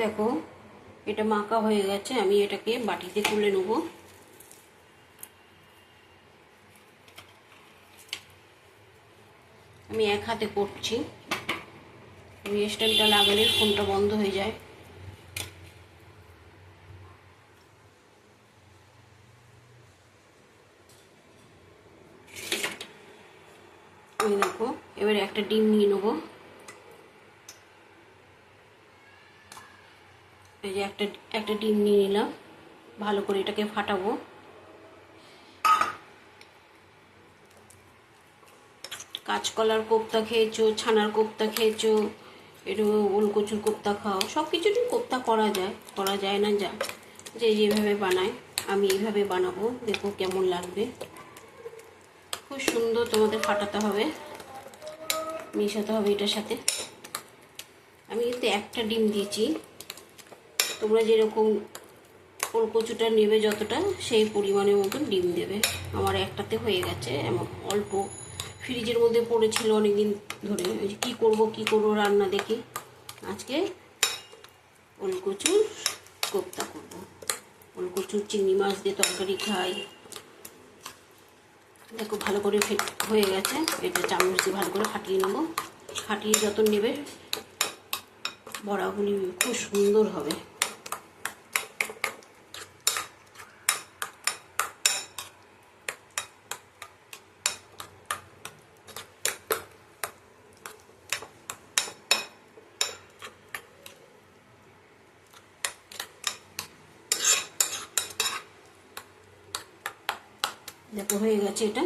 দেখো এটা মাখা হয়ে গেছে, আমি এটাকে বাটিতে তুলে নেব। আমি এক হাতে করছি, স্ট্যান্ডটা লাগালে ফোনটা বন্ধ হয়ে যায়। আমি দেখো এবারে একটা ডিম নিয়ে নেবো। এই যে একটা ডিম নিয়ে নিলাম, ভালো করে এটাকে ফাটাবো। কাঁচকলার কোপ্তা খেয়েছো, ছানার কোপ্তা খেয়েছো, একটু ওলকচুর কোপ্তা খাও, সব কিছুরই কোপ্তা করা যায় না যা যে যেভাবে বানায়। আমি এইভাবে বানাবো, দেখো কেমন লাগবে। খুব সুন্দর তোমাদের ফাটাতে হবে, মেশাতে হবে এটার সাথে। আমি কিন্তু একটা ডিম দিয়েছি, তোমরা যেরকম ওলকচুটা নেবে যতটা সেই পরিমাণের মতন ডিম দেবে। আমার একটাতে হয়ে গেছে, এমন অল্প ফ্রিজের মধ্যে পড়েছিল অনেকদিন ধরে। কি করব রান্না দেখি, আজকে ওলকচুর কোপ্তা করব। ওলকচুর চিংড়ি মাছ দিয়ে তরকারি খাই। দেখো ভালো করে হয়ে গেছে, এটা চামচ দিয়ে ভালো করে ফাটিয়ে নেবো। ফাটিয়ে যত নেবে বড়াগুলি খুব সুন্দর হবে। দেখো হয়ে গেছে এটা।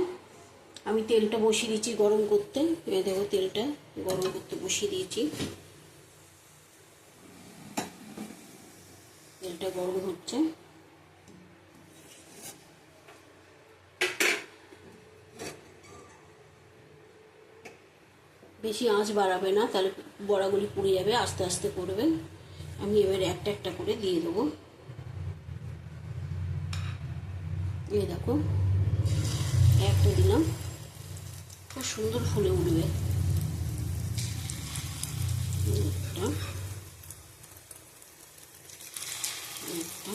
আমি তেলটা বসিয়ে দিয়েছি গরম করতে। এই দেখো তেলটা গরম করতে বসিয়ে দিয়েছি, তেলটা গরম হচ্ছে। বেশি আঁচ বাড়াবে না, তাহলে বড়াগুলি পুড়ে যাবে, আস্তে আস্তে করবে। আমি এবারে একটা একটা করে দিয়ে দেবো। এই দেখো একটা দিলাম, খুব সুন্দর ফুলে উঠবে। একটা একটা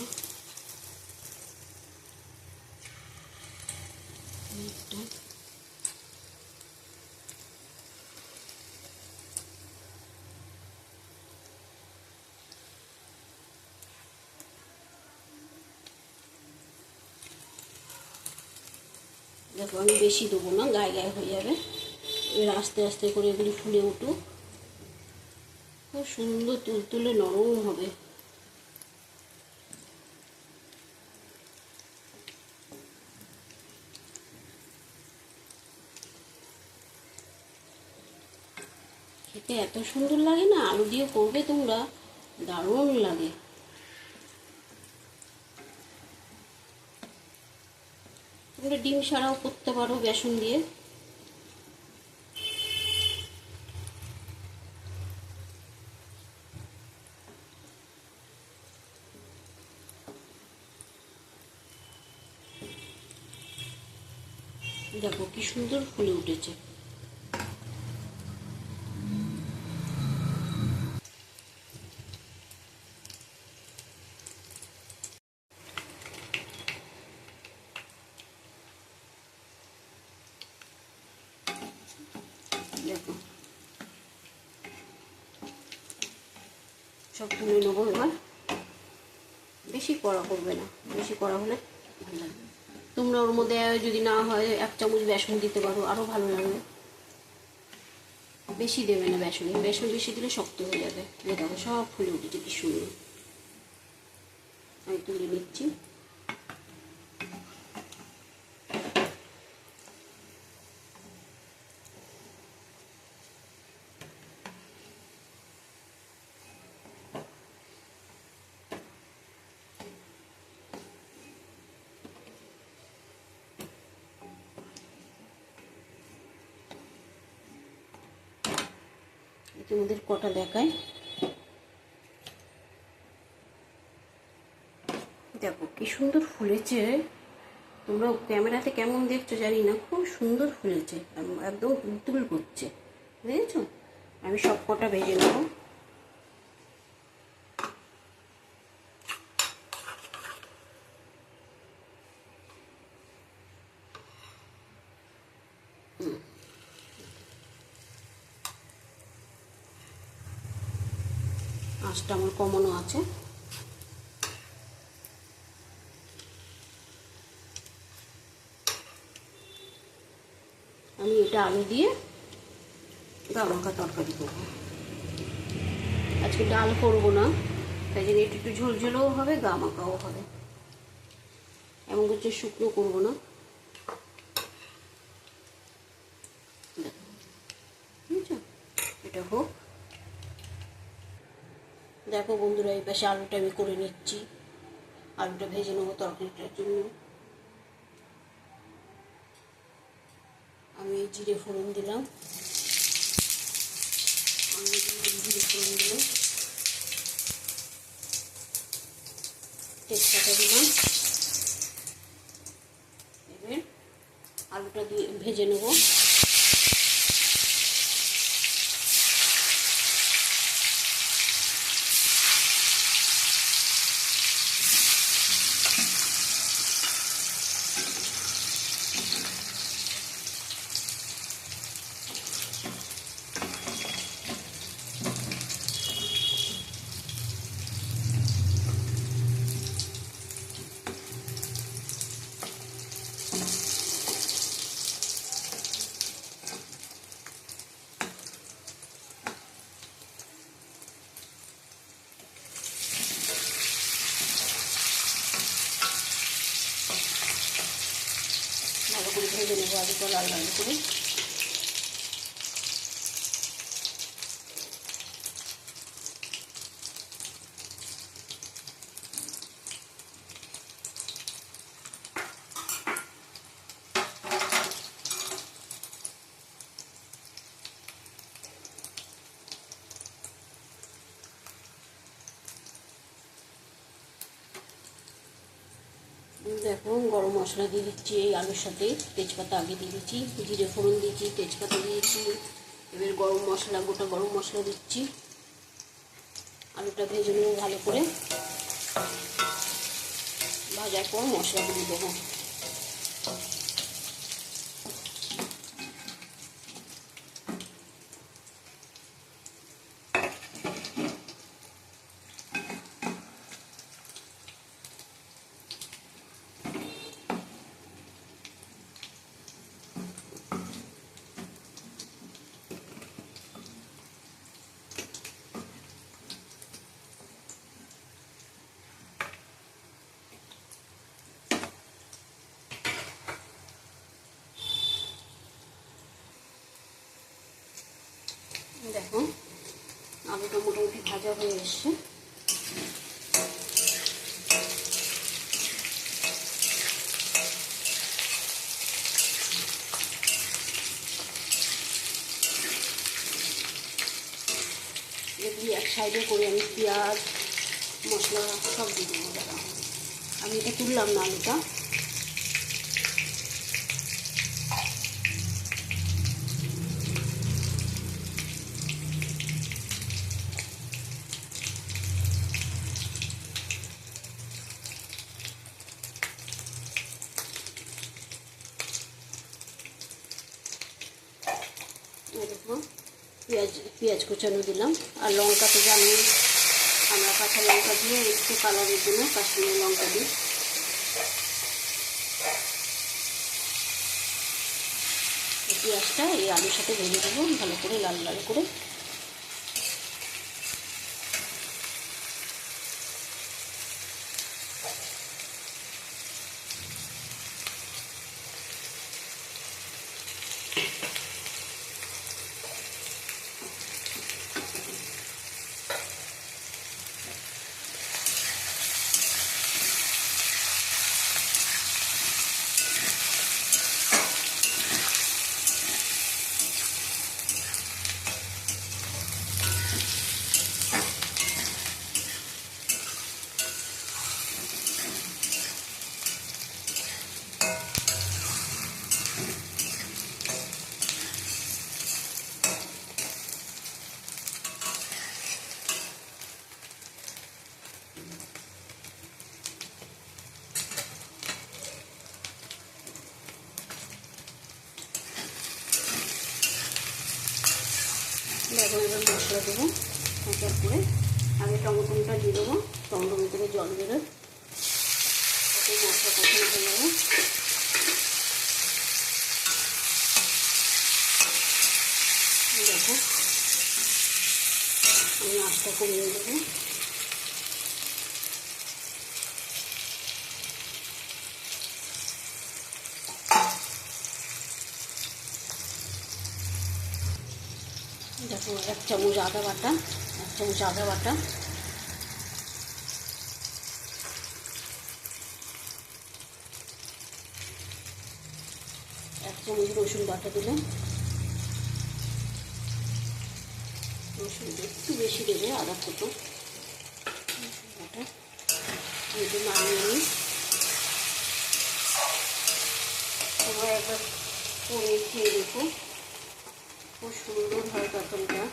একটা দেখো আমি বেশি দেবো না, গায়ে গায়ে হয়ে যাবে। এবার আস্তে আস্তে করে এগুলি ফুলে উঠুক, খুব সুন্দর তুলতুলে নরম হবে। খেতে এত সুন্দর লাগে না, আলু দিয়ে করবে তোমরা, দারুণ লাগে। তোমরা ডিম ছাড়াও করতে পারো বেসন দিয়ে। দেখো কি সুন্দর ফুলে উঠেছে। দেখো সব তুলে নেবো এবার। বেশি কড়া করবে না, বেশি কড়া হলে ভালো লাগবে। তোমরা ওর মধ্যে যদি না হয় 1 চামচ বেসন দিতে পারো, আরও ভালো লাগবে। বেশি দেবে না বেসন, বেসন বেশি দিলে শক্ত হয়ে যাবে। দেখো সব ফুলে উঠেছে কি সুন্দর। আমি তুলে নিচ্ছি। তোমাদের কটা দেখায়, দেখো কি সুন্দর ফুলেছে। তোমরা ক্যামেরাতে কেমন দেখছো জানি না, খুব সুন্দর ফুলেছে, একদম তুল করছে, বুঝেছো? আমি সব কটা ভেজে নেবো। আঁচটা আমার কমানো আছে। আমি এটা আলু দিয়ে গা মাখা তরকারি করবো। আজকে ডাল করবো না, তাই জন্য একটু একটু ঝোলঝোলও হবে, গা মাখাও হবে। এমন কিছু শুকনো করবো না। বুঝছো, এটা হোক। দেখো বন্ধুরা, এই পাশে আলুটা আমি করে নিচ্ছি। আলুটা ভেজে নেবো তরকারিটার জন্য। আমি জিরে ফোড়ন দিলাম, জিরে ফোড়ন দিলাম, তেজপাতা দিলাম। এবার আলুটা দিয়ে ভেজে নেব। ভালো করে ভেজে নেবো আলুটা লাল লাল করে। দেখো গরম মশলা দিয়ে দিচ্ছি এই আলুর সাথে। তেজপাতা আগে দিয়ে দিচ্ছি, জিরে ফোড়ন দিয়েছি, তেজপাতা দিয়েছি। এবার গরম মশলা, গোটা গরম মশলা দিচ্ছি। আলুটা ভেজে নেবো ভালো করে। ভাজার পর মশলাগুলো দেবো। দেখো আলুটা মোটামুটি ভাজা হয়ে এসছে। এগুলি এক সাইডে করে আমি পেঁয়াজ মশলা সব দিয়ে দেবো। দাদা আমি এটা তুললাম না আলুটা। দেখো পেঁয়াজ কুচানো দিলাম। আর লঙ্কা তো জানি আমরা কাঁচা লঙ্কা দিয়ে একটু কালারের জন্য কাশ্মীরি লঙ্কা দিই। পেঁয়াজটা এই আলুর সাথে ভেজে দেবো ভালো করে, লাল লাল করে। দেখো এবার মশলা দেবো এক এক করে। আগে টমেটোটা দিয়ে দেবো, টমেটো থেকে জল দেবে, মশলা কষানো হয়ে যাবে। দেখো আমি আঁচটা কমিয়ে দেবো। দেখো 1 চামচ আদা বাটা, 1 চামচ আদা বাটা, 1 চামচ রসুন বাটা দিলাম। রসুন একটু বেশি দেবে, আদা মতো রসুন বাটা একটু নামিয়ে নিই। তোমরা একবার করে খেয়ে দেখো, খুব সুন্দর হয় তরকারিটা।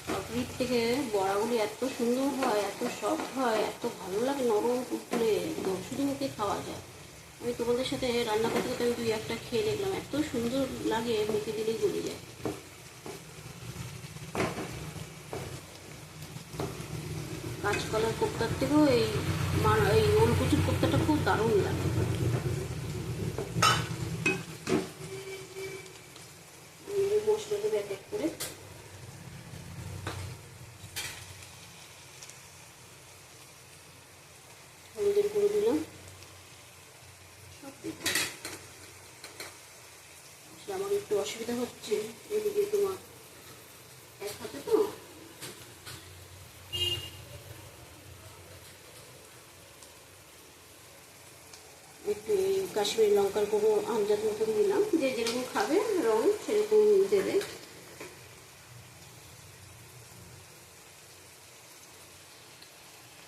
তরকারির থেকে বড়াগুলি এত সুন্দর হয়, এত সফট হয়, এত ভালো লাগে, নরম তুলে একদম শুধু মুখে খাওয়া যায়। আমি তোমাদের সাথে রান্না করতে করতে আমি 2-1টা খেয়ে দেখলাম, এত সুন্দর লাগে, মুখে দিলেই গলে যায়। কাঁচকলার কোপ্তার থেকেও এই ওলকচুর কোপ্তাটা খুব দারুণ লাগে। মশলা দেবে এক এক করে। হলুদের গুঁড়ো দিলাম, সব দিলাম। আমার একটু অসুবিধা হচ্ছে, এদিকে তোমার এক হাতে তো একটু কাশ্মীরি লঙ্কার গুঁড়ো আন্দাজ মতন দিলাম, যে যেরকম খাবে রং সেরকম দেবে।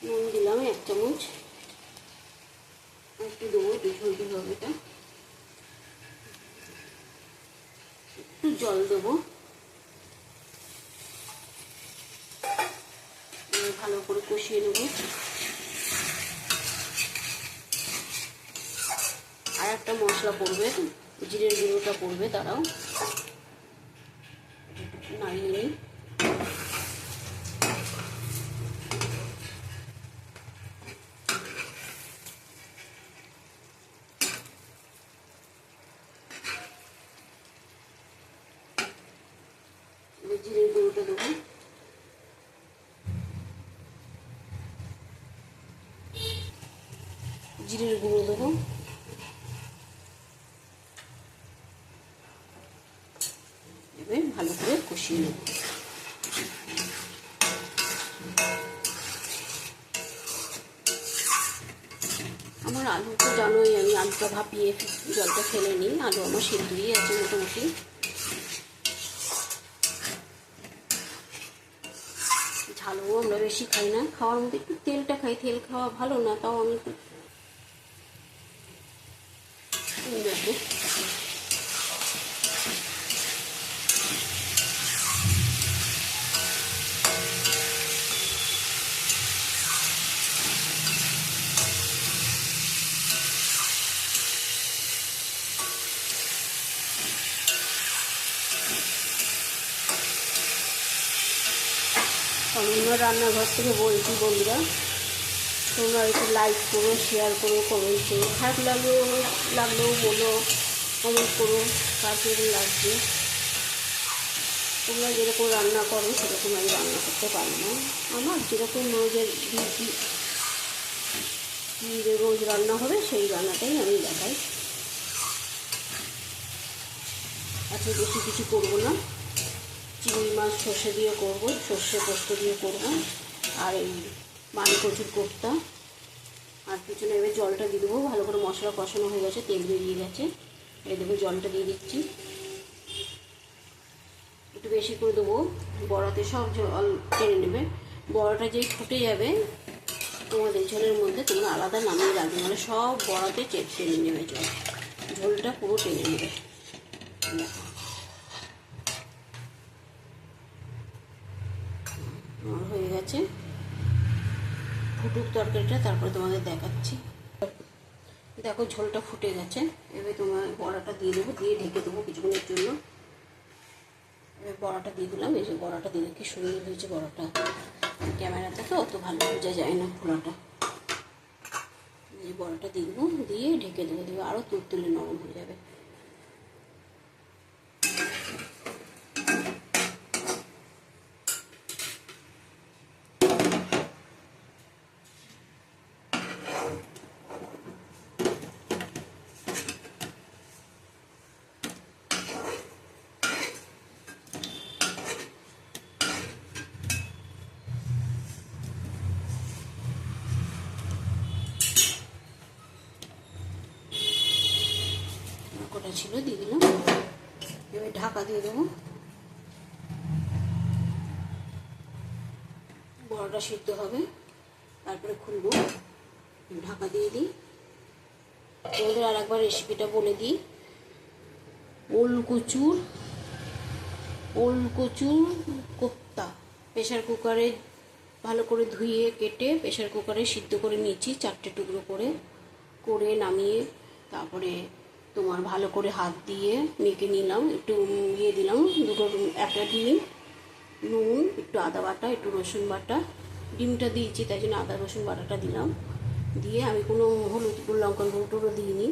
নুন দিলাম 1 চামচ, একটু দেবো, ঝোলতে হবে এটা। একটু জল দেবো, ভালো করে কষিয়ে নেবো। আর একটা মশলা পড়বে, জিরের গুঁড়োটা পড়বে, তারাও নাড়িয়ে নিই। জিরের গুঁড়োটা দেবো, জিরের গুঁড়ো দেবো, এবার ভালো করে কষিয়ে নেব। আমার আলু তো জানোই, আমি আলুটা ভাপিয়ে জলটা ফেলে নিই, আলু আমার সিদ্ধই আছে মোটামুটি। ঝালও আমরা বেশি খাই না, খাওয়ার মধ্যে একটু তেলটা খাই, তেল খাওয়া ভালো না, তাও আমি একটু দেখো অন্য রান্নাঘর থেকে বলছি, বন্ধুরা তোমরা একটু লাইক করো, শেয়ার করো, কমেন্ট করো, খারাপ লাগলেও বলো, কমেন্ট করো কার কেমন লাগছে। তোমরা যেরকম রান্না করো সেরকম আমি রান্না করতে পারি না। আমার যেরকম রোজ রান্না হবে সেই রান্নাটাই আমি দেখাই, আজকে বেশি কিছু করবো না। চিংড়ি মাছ সর্ষে দিয়ে করবো, সর্ষে পোস্ত দিয়ে করবো, আর এই মানকচুর কোপ্তা। আর পিছনে এবার জলটা দিয়ে দেবো, ভালো করে মশলা কষানো হয়ে গেছে, তেল বেরিয়ে গেছে, এই দেবো জলটা দিয়ে দিচ্ছি, একটু বেশি করে দেবো, বড়াতে সব জল টেনে নেবে। বড়াটা যেই ফুটে যাবে তোমাদের ঝোলের মধ্যে, তোমরা আলাদা নামিয়ে রাখবে, মানে সব বড়াতে টেনে নেবে, ঝোলটা পুরো টেনে নেবে। হয়ে গেছে, ফুটুক তরকারিটা, তারপরে তোমাদের দেখাচ্ছি। দেখো ঝোলটা ফুটে গেছে, এবার তোমার বড়াটা দিয়ে দেবো, দিয়ে ঢেকে দেবো কিছুক্ষণের জন্য। বড়াটা দিয়ে দিলাম। এই যে বড়াটা দিলে কি সুন্দর হয়েছে বড়াটা, ক্যামেরাতে তো অত ভালো বোঝা যায় না ফোড়াটা। এই বড়াটা দিয়ে দেবো, দিয়ে ঢেকে দেবো, আরও তুলতুলে নরম হয়ে যাবে। কটা ছিল দিয়ে দিলাম, এবার ঢাকা দিয়ে দেবো। বড়াটা সিদ্ধ হবে, তারপরে খুলবো। ঢাকা দিয়ে দিই। তোমাদের আর একবার রেসিপিটা বলে দিই। ওলকচুর কোপ্তা প্রেশার কুকারে ভালো করে ধুয়ে কেটে প্রেশার কুকারে সিদ্ধ করে নিয়েছি 4টে টুকরো করে নামিয়ে, তারপরে তোমার ভালো করে হাত দিয়ে মেখে নিলাম। একটু ইয়ে দিলাম, একটা ডিম, নুন, একটু আদা বাটা, একটু রসুন বাটা। ডিমটা দিয়েছি তাই জন্য আদা রসুন বাটাটা দিলাম। দিয়ে আমি কোনো হলুদ লঙ্কার গুঁড়ো দিইনি।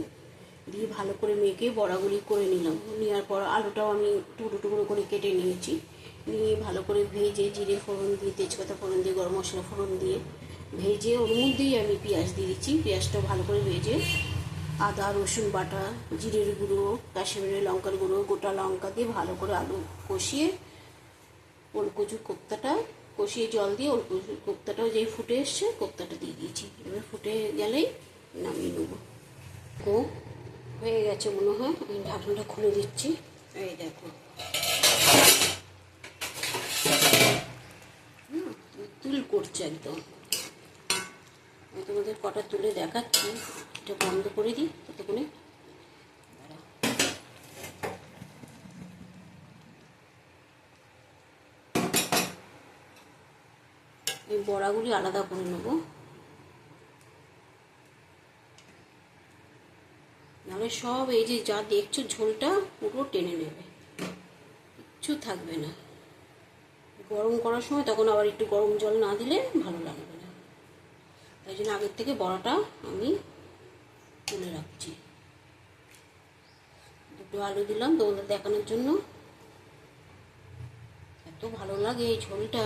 দিয়ে ভালো করে মেখে বড়াগুলি করে নিলাম। নেওয়ার পর আলুটাও আমি টুকরো টুকরো করে কেটে নিয়েছি। নিয়ে ভালো করে ভেজে জিরে ফোড়ন দিয়ে, তেজপাতা ফোড়ন দিয়ে, গরম মশলা ফোড়ন দিয়ে ভেজে ওর মধ্যেই আমি পেঁয়াজ দিয়ে দিচ্ছি। পেঁয়াজটাও ভালো করে ভেজে আদা রসুন বাটা, জিরের গুঁড়ো, কাশ্মীরি লঙ্কার গুঁড়ো, গোটা লঙ্কা দিয়ে ভালো করে আলু কষিয়ে ওলকচুর কোপ্তাটা কষিয়ে জল দিয়ে ওলকচুর কোপ্তাটাও যেই ফুটে এসছে কোপ্তাটা দিয়ে দিয়েছি। এবার ফুটে গেলেই নামিয়ে নেবো। হয়ে গেছে মনে হয়, আমি ঢাকনাটা খুলে দিচ্ছি। এই দেখো তিল করছে একদম। আমি তোমাদের কটা তুলে দেখাচ্ছি, এটা বন্ধ করে দিই ততক্ষণে। এই বড়াগুলি আলাদা করে নেবো, নাহলে সব এই যে যা দেখছো ঝোলটা পুরো টেনে নেবে, কিচ্ছু থাকবে না। গরম করার সময় তখন আবার একটু গরম জল না দিলে ভালো লাগবে না, তাই জন্য আগের থেকে বড়াটা আমি তুলে রাখছি। দুটো আলু দিলাম তোমাদের দেখানোর জন্য। এত ভালো লাগে এই ঝোলটা।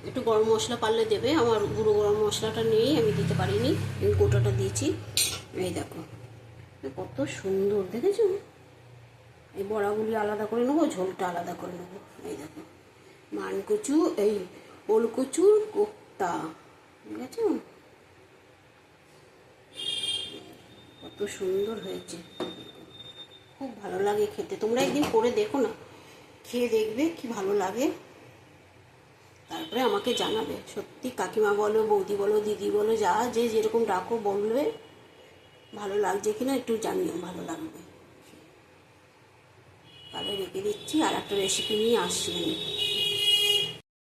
একটু গরম মশলা পারলে দেবে, আমার গুঁড়ো গরম মশলাটা নেই, আমি দিতে পারিনি, আমি গোটাটা দিয়েছি। এই দেখো কত সুন্দর, দেখেছো? এই বড়াগুলি আলাদা করে নেবো, ঝোলটা আলাদা করে নেবো। এই দেখো মানকচু, এই ওলকচুর কোপ্তা, ঠিক আছে? কত সুন্দর হয়েছে, খুব ভালো লাগে খেতে। তোমরা একদিন করে দেখো না, খেয়ে দেখবে কি ভালো লাগে, তারপরে আমাকে জানাবে। সত্যি কাকিমা বলো, বৌদি বলো, দিদি বলো, যা যে যেরকম ডাকো বলবে ভালো লাগছে কিনা একটু জানিও, ভালো লাগবে। তাহলে রেখে দিচ্ছি, আর একটা রেসিপি নিয়ে আসছি আমি।